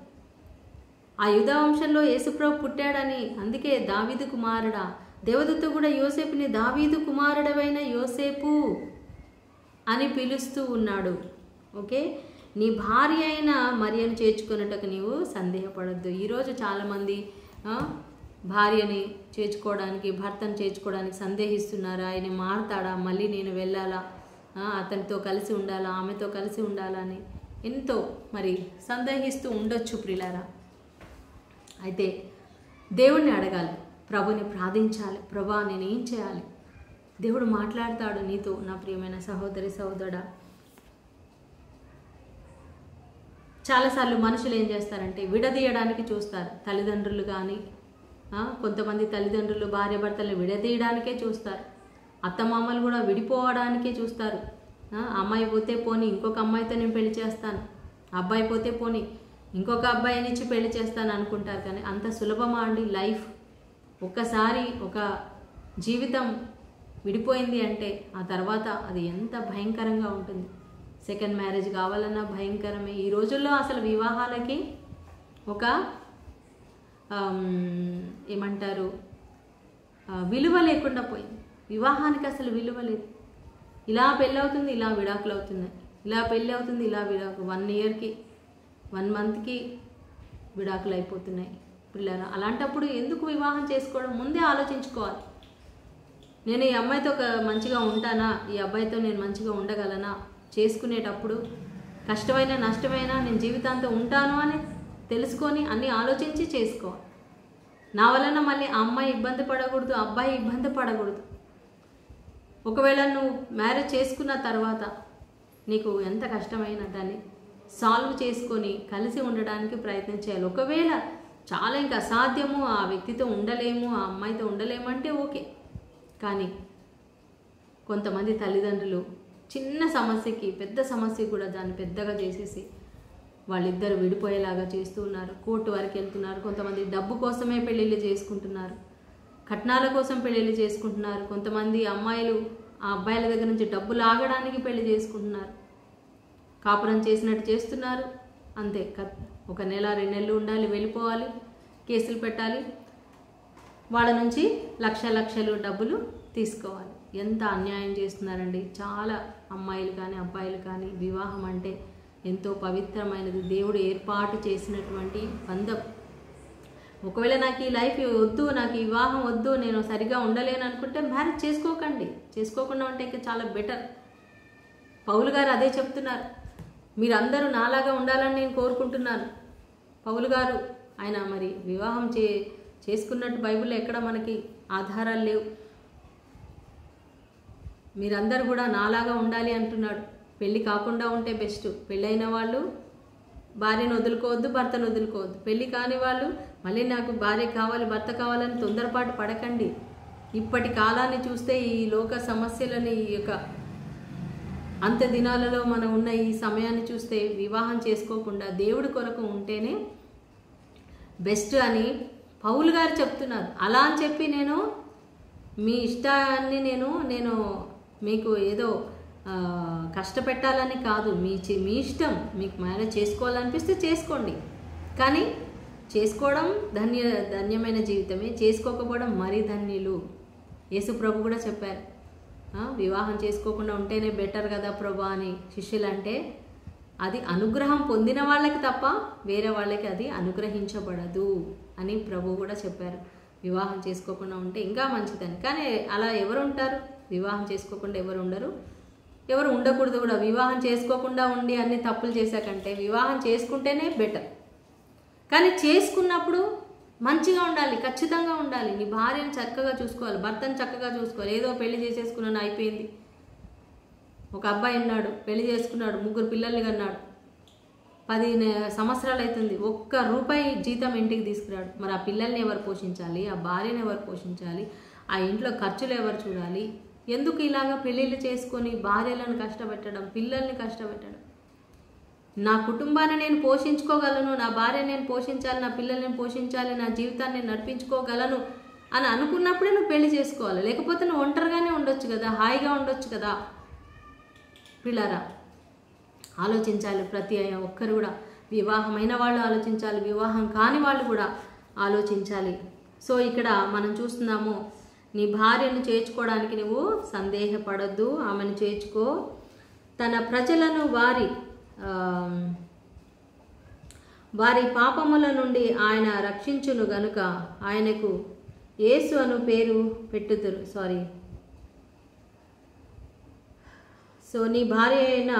ఆ యూదా వంశంలో యేసుప్రభు పుట్టాడని, అందుకే దావీదు కుమారుడా. దేవదూత కూడా యోసేపుని దావీదు కుమారుడవైన యోసేపు అని పిలుస్తూ ఉన్నాడు. ఓకే, నీ భార్య అయిన మరియను చేర్చుకున్నట్టుకు నీవు సందేహపడద్దు. ఈరోజు చాలామంది భార్యని చేర్చుకోవడానికి, భర్తను చేర్చుకోవడానికి సందేహిస్తున్నారు. ఆయన మారుతాడా, మళ్ళీ నేను వెళ్ళాలా, అతనితో కలిసి ఉండాలా, ఆమెతో కలిసి ఉండాలా అని ఎంతో మరి సందేహిస్తూ ఉండొచ్చు ప్రియులారా. అయితే దేవుణ్ణి అడగాలి, ప్రభుని ప్రార్థించాలి. ప్రభా నేనేం చేయాలి? దేవుడు మాట్లాడతాడు నీతో నా ప్రియమైన సహోదరి సహోదరుడా. చాలాసార్లు మనుషులు ఏం చేస్తారంటే విడదీయడానికి చూస్తారు. తల్లిదండ్రులు కానీ, కొంతమంది తల్లిదండ్రులు భార్య భర్తలను విడదీయడానికే చూస్తారు. అత్తమామలు కూడా విడిపోవడానికే చూస్తారు. అమ్మాయి పోతే పోని ఇంకొక అమ్మాయితో నేను పెళ్లి చేస్తాను, అబ్బాయి పోతే పోని ఇంకొక అబ్బాయినిచ్చి పెళ్లి చేస్తాను అనుకుంటారు. కానీ అంత సులభమా అండి లైఫ్? ఒక్కసారి ఒక జీవితం విడిపోయింది అంటే ఆ తర్వాత అది ఎంత భయంకరంగా ఉంటుంది. సెకండ్ మ్యారేజ్ కావాలన్నా భయంకరమే. ఈ రోజుల్లో అసలు వివాహాలకి ఒక ఏమంటారు విలువ లేకుండా పోయింది. వివాహానికి అసలు విలువ లేదు. ఇలా పెళ్ళి అవుతుంది, ఇలా విడాకులు అవుతున్నాయి, ఇలా పెళ్ళి అవుతుంది, ఇలా విడాకులు. 1 ఇయర్కి 1 మంత్కి విడాకులు అయిపోతున్నాయి పిల్లలు. అలాంటప్పుడు ఎందుకు వివాహం చేసుకోవడం? ముందే ఆలోచించుకోవాలి. నేను ఈ అమ్మాయితో మంచిగా ఉంటానా, ఈ అబ్బాయితో నేను మంచిగా ఉండగలనా? చేసుకునేటప్పుడు కష్టమైన నష్టమైనా నేను జీవితాంతం ఉంటాను అని తెలుసుకొని అన్నీ ఆలోచించి చేసుకోవాలి. నా వలన మళ్ళీ ఆ అమ్మాయి ఇబ్బంది పడకూడదు, అబ్బాయి ఇబ్బంది పడకూడదు. ఒకవేళ నువ్వు మ్యారేజ్ చేసుకున్న తర్వాత నీకు ఎంత కష్టమైనా దాన్ని సాల్వ్ చేసుకొని కలిసి ఉండడానికి ప్రయత్నం చేయాలి. ఒకవేళ చాలా ఇంకా అసాధ్యము, ఆ వ్యక్తితో ఉండలేము, ఆ అమ్మాయితో ఉండలేమంటే ఓకే. కానీ కొంతమంది తల్లిదండ్రులు చిన్న సమస్యకి పెద్ద సమస్య కూడా దాన్ని పెద్దగా చేసేసి వాళ్ళిద్దరు విడిపోయేలాగా చేస్తూ ఉన్నారు. కోర్టు వరకు వెళ్తున్నారు. కొంతమంది డబ్బు కోసమే పెళ్ళిళ్ళు చేసుకుంటున్నారు, కట్నాల కోసం పెళ్ళిళ్ళు చేసుకుంటున్నారు. కొంతమంది అమ్మాయిలు ఆ అబ్బాయిల దగ్గర నుంచి డబ్బు లాగడానికి పెళ్లి చేసుకుంటున్నారు. కాపురం చేసినట్టు చేస్తున్నారు, అంతే. 1 నెల 2 నెలలు ఉండాలి, వెళ్ళిపోవాలి, కేసులు పెట్టాలి, వాళ్ళ నుంచి లక్షలు డబ్బులు తీసుకోవాలి. ఎంత అన్యాయం చేస్తున్నారండి చాలా అమ్మాయిలు కానీ అబ్బాయిలు కానీ. వివాహం అంటే ఎంతో పవిత్రమైనది, దేవుడు ఏర్పాటు చేసినటువంటి బంధం. ఒకవేళ నాకు ఈ లైఫ్ వద్దు, నాకు ఈ వివాహం వద్దు, నేను సరిగా ఉండలేను అనుకుంటే మ్యారేజ్ చేసుకోకండి. చేసుకోకుండా ఉంటే ఇంకా చాలా బెటర్. పౌలు గారు అదే చెప్తున్నారు, మీరందరూ నాలాగా ఉండాలని నేను కోరుకుంటున్నాను. పౌలు గారు ఆయన మరి వివాహం చేసుకున్నట్టు బైబిల్లో ఎక్కడ మనకి ఆధారాలు లేవు. మీరందరూ కూడా నాలాగా ఉండాలి అంటున్నాడు. పెళ్ళి కాకుండా ఉంటే బెస్ట్. పెళ్ళైన వాళ్ళు భార్యను వదులుకోవద్దు, భర్తను వదులుకోవద్దు. పెళ్ళి కాని వాళ్ళు మళ్ళీ నాకు భార్య కావాలి, భర్త కావాలని తొందరపాటు పడకండి. ఇప్పటి కాలాన్ని చూస్తే, ఈ లోక సమస్యలని, ఈ యొక్క అంత్య దినాలలో మనం ఉన్న ఈ సమయాన్ని చూస్తే వివాహం చేసుకోకుండా దేవుడి కొరకు ఉంటేనే బెస్ట్ అని పౌలు గారు చెప్తున్నారు. అలా అని చెప్పి నేను మీ ఇష్టాన్ని నేను మీకు ఏదో కష్టపెట్టాలని కాదు. మీ ఇష్టం. మీకు మ్యారేజ్ చేసుకోవాలనిపిస్తే చేసుకోండి, కానీ చేసుకోవడం ధన్యమైన జీవితమే, చేసుకోకపోవడం మరీ ధన్యులు. యేసు ప్రభు కూడా చెప్పారు, వివాహం చేసుకోకుండా ఉంటేనే బెటర్ కదా ప్రభు అని శిష్యులు అంటే. అది అనుగ్రహం పొందిన వాళ్ళకి తప్ప వేరే వాళ్ళకి అది అనుగ్రహించబడదు అని ప్రభు కూడా చెప్పారు. వివాహం చేసుకోకుండా ఉంటే ఇంకా మంచిదని. కానీ అలా ఎవరు ఉంటారు? వివాహం చేసుకోకుండా ఎవరు ఉండరు, ఎవరు ఉండకూడదు కూడా. వివాహం చేసుకోకుండా ఉండి అన్ని తప్పులు చేశాకంటే వివాహం చేసుకుంటేనే బెటర్. కానీ చేసుకున్నప్పుడు మంచిగా ఉండాలి, ఖచ్చితంగా ఉండాలి. నీ భార్యను చక్కగా చూసుకోవాలి, భర్తను చక్కగా చూసుకోవాలి. ఏదో పెళ్లి చేసేసుకున్నాను అయిపోయింది. ఒక అబ్బాయి ఉన్నాడు, పెళ్లి చేసుకున్నాడు, 3 పిల్లల్ని కన్నాడు, 10 సంవత్సరాలు అవుతుంది, ₹1 జీతం ఇంటికి తీసుకురాడు. మరి ఆ పిల్లల్ని ఎవరు పోషించాలి? ఆ భార్యను ఎవరు పోషించాలి? ఆ ఇంట్లో ఖర్చులు ఎవరు చూడాలి? ఎందుకు ఇలాగ పెళ్ళిళ్ళు చేసుకొని భార్యలను కష్టపెట్టడం, పిల్లల్ని కష్టపెట్టడం? నా కుటుంబాన్ని నేను పోషించుకోగలను, నా భార్య నేను పోషించాలి, నా పిల్లల్ని పోషించాలి, నా జీవితాన్ని నడిపించుకోగలను అని అనుకున్నప్పుడే నువ్వు పెళ్లి చేసుకోవాలి. లేకపోతే నువ్వు ఒంటరిగానే ఉండొచ్చు కదా, హాయిగా ఉండొచ్చు కదా. పిల్లరా, ఆలోచించాలి. ప్రతి ఒక్కరు కూడా, వివాహమైన వాళ్ళు ఆలోచించాలి, వివాహం కాని వాళ్ళు కూడా ఆలోచించాలి. సో ఇక్కడ మనం చూస్తున్నాము, నీ భార్యను చేర్చుకోవడానికి నువ్వు సందేహపడద్దు, ఆమెను చేర్చుకో. తన ప్రజలను వారి పాపముల నుండి ఆయన రక్షించును గనుక ఆయనకు యేసు అను పేరు పెట్టుదురు. సో నీ భార్య అయిన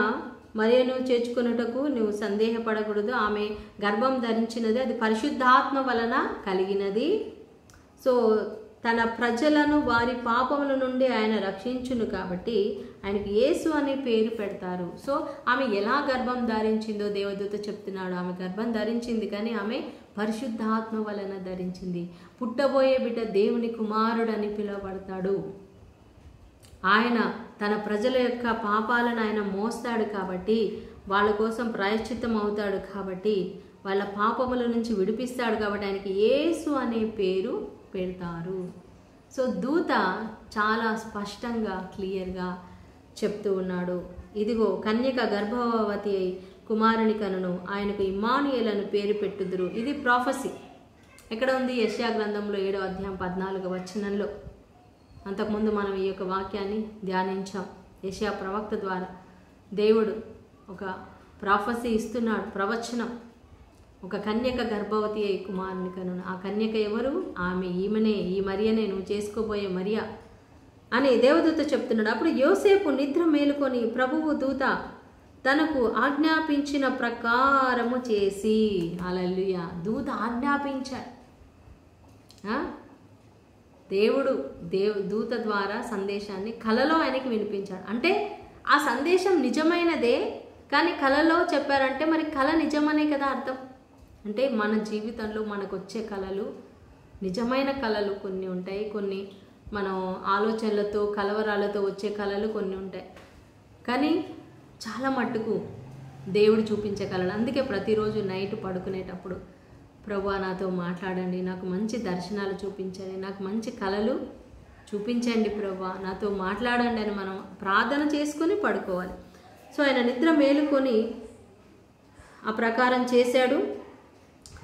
మరియను చేర్చుకున్నటకు నువ్వు సందేహపడకూడదు. ఆమె గర్భం ధరించినది, అది పరిశుద్ధాత్మ వలన కలిగినది. సో తన ప్రజలను వారి పాపముల నుండి ఆయన రక్షించును కాబట్టి ఆయనకి యేసు అనే పేరు పెడతారు. సో ఆమె ఎలా గర్భం ధరించిందో దేవదూత చెప్తున్నాడు. ఆమె గర్భం ధరించింది, కానీ ఆమె పరిశుద్ధాత్మ వలన ధరించింది. పుట్టబోయే బిడ్డ దేవుని కుమారుడని పిలువబడతాడు. ఆయన తన ప్రజల యొక్క పాపాలను ఆయన మోస్తాడు కాబట్టి, వాళ్ళ కోసం ప్రాయశ్చిత్తం అవుతాడు కాబట్టి, వాళ్ళ పాపముల నుంచి విడిపిస్తాడు కాబట్టి ఆయనకి యేసు అనే పేరు పెడతారు. సో దూత చాలా స్పష్టంగా క్లియర్గా చెప్తూ ఉన్నాడు. ఇదిగో కన్యక గర్భవతి అయి కుమారుని కనును, ఆయనకు ఇమ్మానుయేలు అని పేరు పెట్టుదురు. ఇది ప్రాఫెసీ. ఎక్కడ ఉంది? యెషయా గ్రంథంలో 7వ అధ్యాయం 14వ వచనంలో. అంతకుముందు మనం ఈ యొక్క వాక్యాన్ని ధ్యానించాం. యెషయా ప్రవక్త ద్వారా దేవుడు ఒక ప్రాఫెసీ ఇస్తున్నాడు, ప్రవచనం. ఒక కన్యక గర్భవతి అయి కుమారుని కనును. ఆ కన్యక ఎవరు? ఆమె, ఈమెనే, ఈ మరియనే, నువ్వు చేసుకోబోయే మరియా అని దేవదూత చెప్తున్నాడు. అప్పుడు యోసేపు నిద్ర మేలుకొని ప్రభువు దూత తనకు ఆజ్ఞాపించిన ప్రకారము చేసి, హల్లెలూయా, దూత ఆజ్ఞాపించాడు. దేవుడు దూత ద్వారా సందేశాన్ని కలలో ఆయనకి వినిపించాడు. అంటే ఆ సందేశం నిజమైనదే, కానీ కలలో చెప్పారంటే మరి కళ నిజమనే కదా అర్థం. అంటే మన జీవితంలో మనకు వచ్చే కళలు నిజమైన కళలు కొన్ని ఉంటాయి, కొన్ని మనం ఆలోచనలతో కలవరాలతో వచ్చే కళలు కొన్ని ఉంటాయి. కానీ చాలా మట్టుకు దేవుడు చూపించే కళలు. అందుకే ప్రతిరోజు నైట్ పడుకునేటప్పుడు ప్రభువా నాతో మాట్లాడండి, నాకు మంచి దర్శనాలు చూపించండి, నాకు మంచి కళలు చూపించండి ప్రభువా, నాతో మాట్లాడండి అని మనం ప్రార్థన చేసుకొని పడుకోవాలి. సో ఆయన నిద్ర మేలుకొని ఆ ప్రకారం చేశాడు.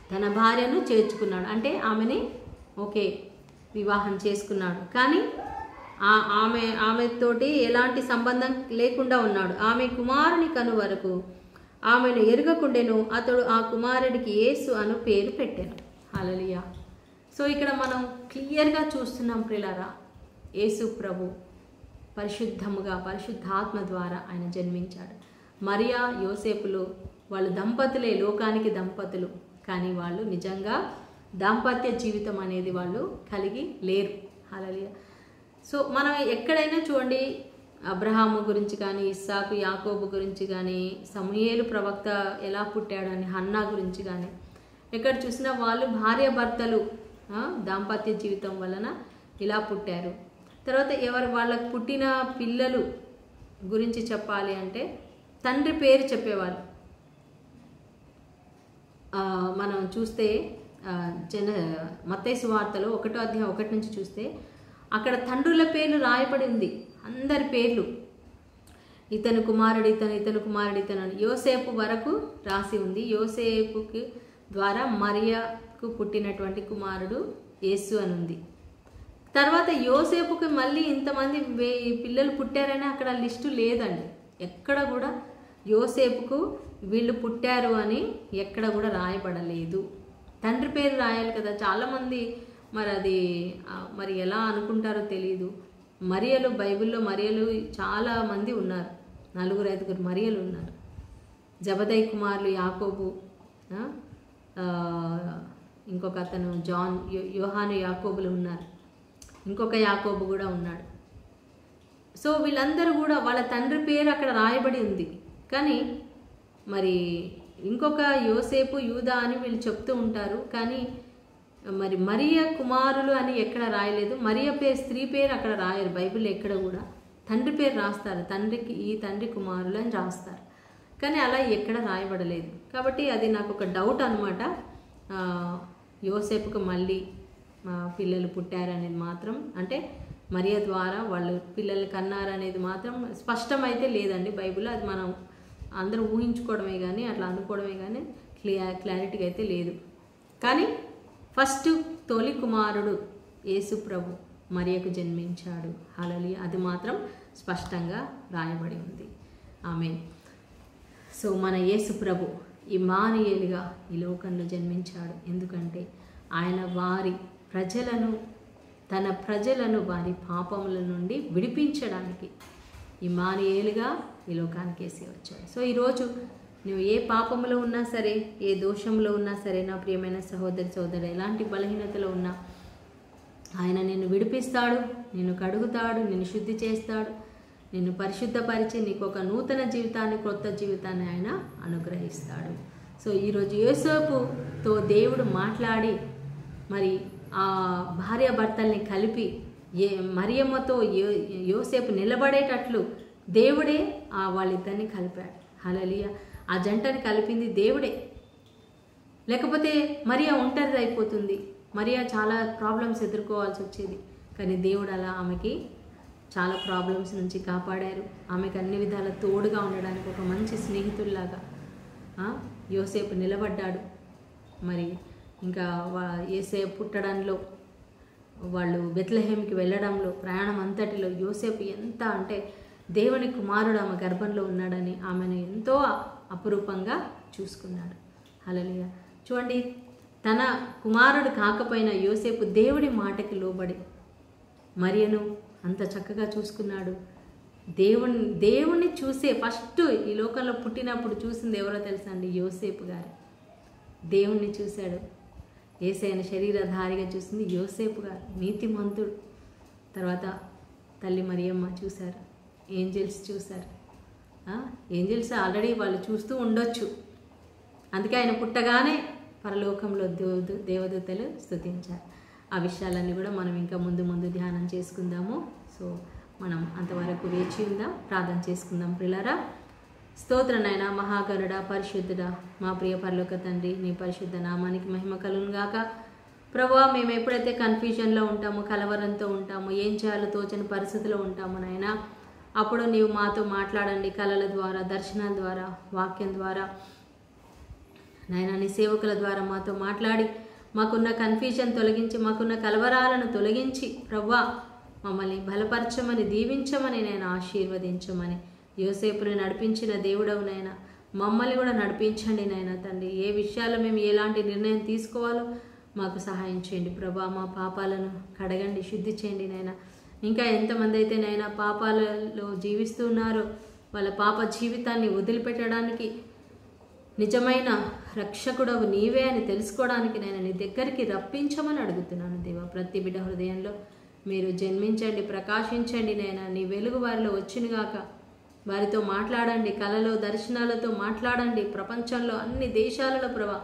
తన భార్యను చేర్చుకున్నాడు, అంటే ఆమెని వివాహం చేసుకున్నాడు. కానీ ఆమెతోటి ఎలాంటి సంబంధం లేకుండా ఉన్నాడు. ఆమె కుమారుని కను వరకు ఆమెను ఎరుగకుండెను. అతడు ఆ కుమారుడికి యేసు అను పేరు పెట్టాను. హల్లెలూయా. సో ఇక్కడ మనం క్లియర్గా చూస్తున్నాం ప్రియులారా, యేసు ప్రభు పరిశుద్ధముగా పరిశుద్ధాత్మ ద్వారా ఆయన జన్మించాడు. మరియా యోసేపులు వాళ్ళు దంపతులే, లోకానికి దంపతులు, కానీ వాళ్ళు నిజంగా దాంపత్య జీవితం అనేది వాళ్ళు కలిగి లేరు. హల్లెలూయా. సో మనం ఎక్కడైనా చూడండి, అబ్రహాము గురించి కానీ, ఇస్సాకు యాకోబు గురించి కానీ, సమూయేలు ప్రవక్త ఎలా పుట్టాడని, హన్నా గురించి కానీ ఎక్కడ చూసినా వాళ్ళు భార్యాభర్తలు దాంపత్య జీవితం వలన ఇలా పుట్టారు. తర్వాత వాళ్ళకు పుట్టిన పిల్లలు గురించి చెప్పాలి అంటే తండ్రి పేరు చెప్పేవాళ్ళు. మనం చూస్తే మత్తయి సువార్తలో 1వ అధ్యాయం 1 నుంచి చూస్తే అక్కడ తండ్రుల పేర్లు రాయబడి ఉంది, అందరి పేర్లు. ఇతను కుమారుడు, ఇతను కుమారుడు, ఇతను అని యోసేపు వరకు రాసి ఉంది. యోసేపుకి ద్వారా మరియకు పుట్టినటువంటి కుమారుడు యేసు అని ఉంది. తర్వాత యోసేపుకి మళ్ళీ ఇంతమంది పిల్లలు పుట్టారని అక్కడ లిస్టు లేదండి. ఎక్కడ కూడా యోసేపుకు వీళ్ళు పుట్టారు అని ఎక్కడ కూడా రాయబడలేదు. తండ్రి పేరు రాయాలి కదా. చాలామంది మరి అది మరి ఎలా అనుకుంటారో తెలియదు. మరియలు, బైబిల్లో మరియలు చాలామంది ఉన్నారు, 4-5 మరియలు ఉన్నారు. జబదయి కుమారులు యాకోబు, ఇంకొక అతను జాన్, యోహాను యాకోబులు ఉన్నారు, ఇంకొక యాకోబు కూడా ఉన్నాడు. సో వీళ్ళందరూ కూడా వాళ్ళ తండ్రి పేరు అక్కడ రాయబడి ఉంది. కానీ మరి ఇంకొక యోసేపు, యూదా అని వీళ్ళు చెప్తూ ఉంటారు. కానీ మరి మరియ కుమారులు అని ఎక్కడ రాయలేదు. మరియ పేరు, స్త్రీ పేరు అక్కడ రాయరు బైబిల్ ఎక్కడ కూడా. తండ్రి పేరు రాస్తారు, తండ్రికి ఈ తండ్రి కుమారులు అని రాస్తారు. కానీ అలా ఎక్కడ రాయబడలేదు. కాబట్టి అది నాకు ఒక డౌట్ అనమాట. యోసేపుకు మళ్ళీ పిల్లలు పుట్టారనేది మాత్రం, అంటే మరియ ద్వారా వాళ్ళు పిల్లలు కన్నారనేది మాత్రం స్పష్టమైతే లేదండి బైబిల్లో. అది మనం అందరూ ఊహించుకోవడమే కానీ, అట్లా అనుకోవడమే కానీ క్లారిటీగా అయితే లేదు. కానీ ఫస్ట్ తొలి కుమారుడు యేసు ప్రభు మరియకు జన్మించాడు. హల్లెలూయా. అది మాత్రం స్పష్టంగా రాయబడి ఉంది. ఆమేన్. సో మన యేసు ప్రభు ఇమ్మానుయేలుగా ఈ లోకంలో జన్మించాడు. ఎందుకంటే ఆయన వారి ప్రజలను, తన ప్రజలను వారి పాపముల నుండి విడిపించడానికి ఇమ్మానుయేలుగా ఈ లోకానికి వేసి వచ్చాడు. సో ఈరోజు నువ్వు ఏ పాపంలో ఉన్నా సరే, ఏ దోషంలో ఉన్నా సరే, నా ప్రియమైన సహోదరి సోదరు, ఎలాంటి బలహీనతలో ఉన్నా ఆయన నిన్ను విడిపిస్తాడు, నిన్ను కడుగుతాడు, నిన్ను శుద్ధి చేస్తాడు, నిన్ను పరిశుద్ధపరిచి నీకు ఒక నూతన జీవితాన్ని, క్రొత్త జీవితాన్ని ఆయన అనుగ్రహిస్తాడు. సో ఈరోజు యోసేపుతో దేవుడు మాట్లాడి మరి ఆ భార్యాభర్తల్ని కలిపి మరియమ్మతో యోసేపు నిలబడేటట్లు దేవుడే వాళ్ళిద్దరిని కలిపాడు. హల్లెలూయా. ఆ జంటని కలిపింది దేవుడే. లేకపోతే మరియా ఒంటరిది అయిపోతుంది, మరియా చాలా ప్రాబ్లమ్స్ ఎదుర్కోవాల్సి వచ్చేది. కానీ దేవుడు అలా ఆమెకి చాలా ప్రాబ్లమ్స్ నుంచి కాపాడారు. ఆమెకు అన్ని విధాల తోడుగా ఉండడానికి ఒక మంచి స్నేహితుల్లాగా యోసేపు నిలబడ్డాడు. మరి ఇంకా యేసయ్య పుట్టడంలో, వాళ్ళు బెత్లెహేమ్కి వెళ్ళడంలో, ప్రయాణం అంతటిలో యోసేపు ఎంత అంటే దేవుని కుమారుడు ఆమె గర్భంలో ఉన్నాడని ఆమెను ఎంతో అపురూపంగా చూసుకున్నాడు. హల్లెలూయా. చూడండి, తన కుమారుడు కాకపోయినా యోసేపు దేవుడి మాటకి లోబడి మరియను అంత చక్కగా చూసుకున్నాడు. దేవుణ్ణి చూసే ఫస్ట్ ఈ లోకంలో పుట్టినప్పుడు చూసింది ఎవరో తెలుసా అండి? యోసేపు గారు. దేవుణ్ణి చూశాడు. యేసయ్యను శరీరధారిగా చూసింది యోసేపు గారు, నీతిమంతుడు. తర్వాత తల్లి మరియమ్మ చూశారు, ఏంజెల్స్ చూశారు. ఏంజెల్స్ ఆల్రెడీ వాళ్ళు చూస్తూ ఉండొచ్చు. అందుకే ఆయన పుట్టగానే పరలోకంలో దేవదూతలు స్తుతించారు. ఆ విషయాలన్నీ కూడా మనం ఇంకా ముందు ధ్యానం చేసుకుందాము. సో మనం అంతవరకు వేచి ఉందాం, ప్రార్థన చేసుకుందాం. ప్రియులారా, స్తోత్రనైనా మహాగరుడ, పరిశుద్ధుడా, మా ప్రియ పరలోక తండ్రి, నీ పరిశుద్ధ నామానికి మహిమ కలుగునుగాక. ప్రభువా, మేము ఎప్పుడైతే కన్ఫ్యూజన్లో ఉంటామో, కలవరంతో ఉంటామో, ఏం చేయాలో తోచని పరిస్థితిలో ఉంటామో నాయనా, అప్పుడు నీవు మాతో మాట్లాడండి. కళల ద్వారా, దర్శనాల ద్వారా, వాక్యం ద్వారా నాయనా, నీ సేవకుల ద్వారా మాతో మాట్లాడి మాకున్న కన్ఫ్యూజన్ తొలగించి, మాకున్న కలవరాలను తొలగించి ప్రభువా మమ్మల్ని బలపరచమని, దీవించమని, నేను ఆశీర్వదించమని, యోసేపుని నడిపించిన దేవుడవు నాయనా, మమ్మల్ని కూడా నడిపించండి నాయనా తండ్రి. ఏ విషయాల్లో మేము ఎలాంటి నిర్ణయం తీసుకోవాలో మాకు సహాయం చేయండి ప్రభువా. మా పాపాలను కడగండి, శుద్ధి చేయండి నాయనా. ఇంకా ఎంతమంది అయితే నాయనా పాపాలలో జీవిస్తున్నారో వాళ్ళ పాప జీవితాన్ని వదిలిపెట్టడానికి నిజమైన రక్షకుడవు నీవే అని తెలుసుకోవడానికి నేను నీ దగ్గరికి రప్పించమని అడుగుతున్నాను దేవా. ప్రతి బిడ్డ హృదయంలో మీరు జన్మించండి, ప్రకాశించండి నాయనా. నీ వెలుగు వారిలో వచ్చినగాక. వారితో మాట్లాడండి, కళలో దర్శనాలతో మాట్లాడండి. ప్రపంచంలో అన్ని దేశాలలో ప్రభా,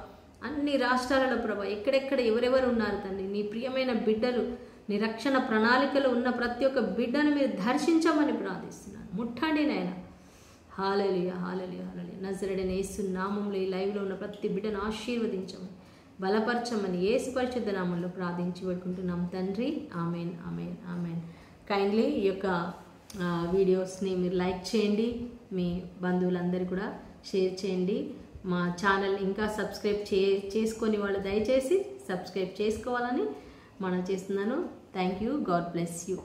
అన్ని రాష్ట్రాలలో ప్రభా, ఎక్కడెక్కడ ఎవరెవరు ఉన్నారు తండ్రి, నీ ప్రియమైన బిడ్డలు, నీ రక్షణ ప్రణాళికలు ఉన్న ప్రతి ఒక్క బిడ్డను మీరు దర్శించమని ప్రార్థిస్తున్నాను. ముట్టండి నాయనా. హల్లెలూయా, హల్లెలూయా, హల్లెలూయా. నజరేయుడైన యేసు నామములో ఈ లైవ్లో ఉన్న ప్రతి బిడ్డను ఆశీర్వదించమని, బలపరచమని యేసు పరిశుద్ధ నామంలో ప్రార్థించి పెట్టుకుంటున్నాం తండ్రి. Amen, amen, amen. కైండ్లీ ఈ యొక్క వీడియోస్ని మీరు లైక్ చేయండి, మీ బంధువులందరూ కూడా షేర్ చేయండి. మా ఛానల్ ఇంకా సబ్స్క్రైబ్ చేసుకొని వాళ్ళు దయచేసి సబ్స్క్రైబ్ చేసుకోవాలని మనం చేస్తున్నాను. Thank you. God bless you.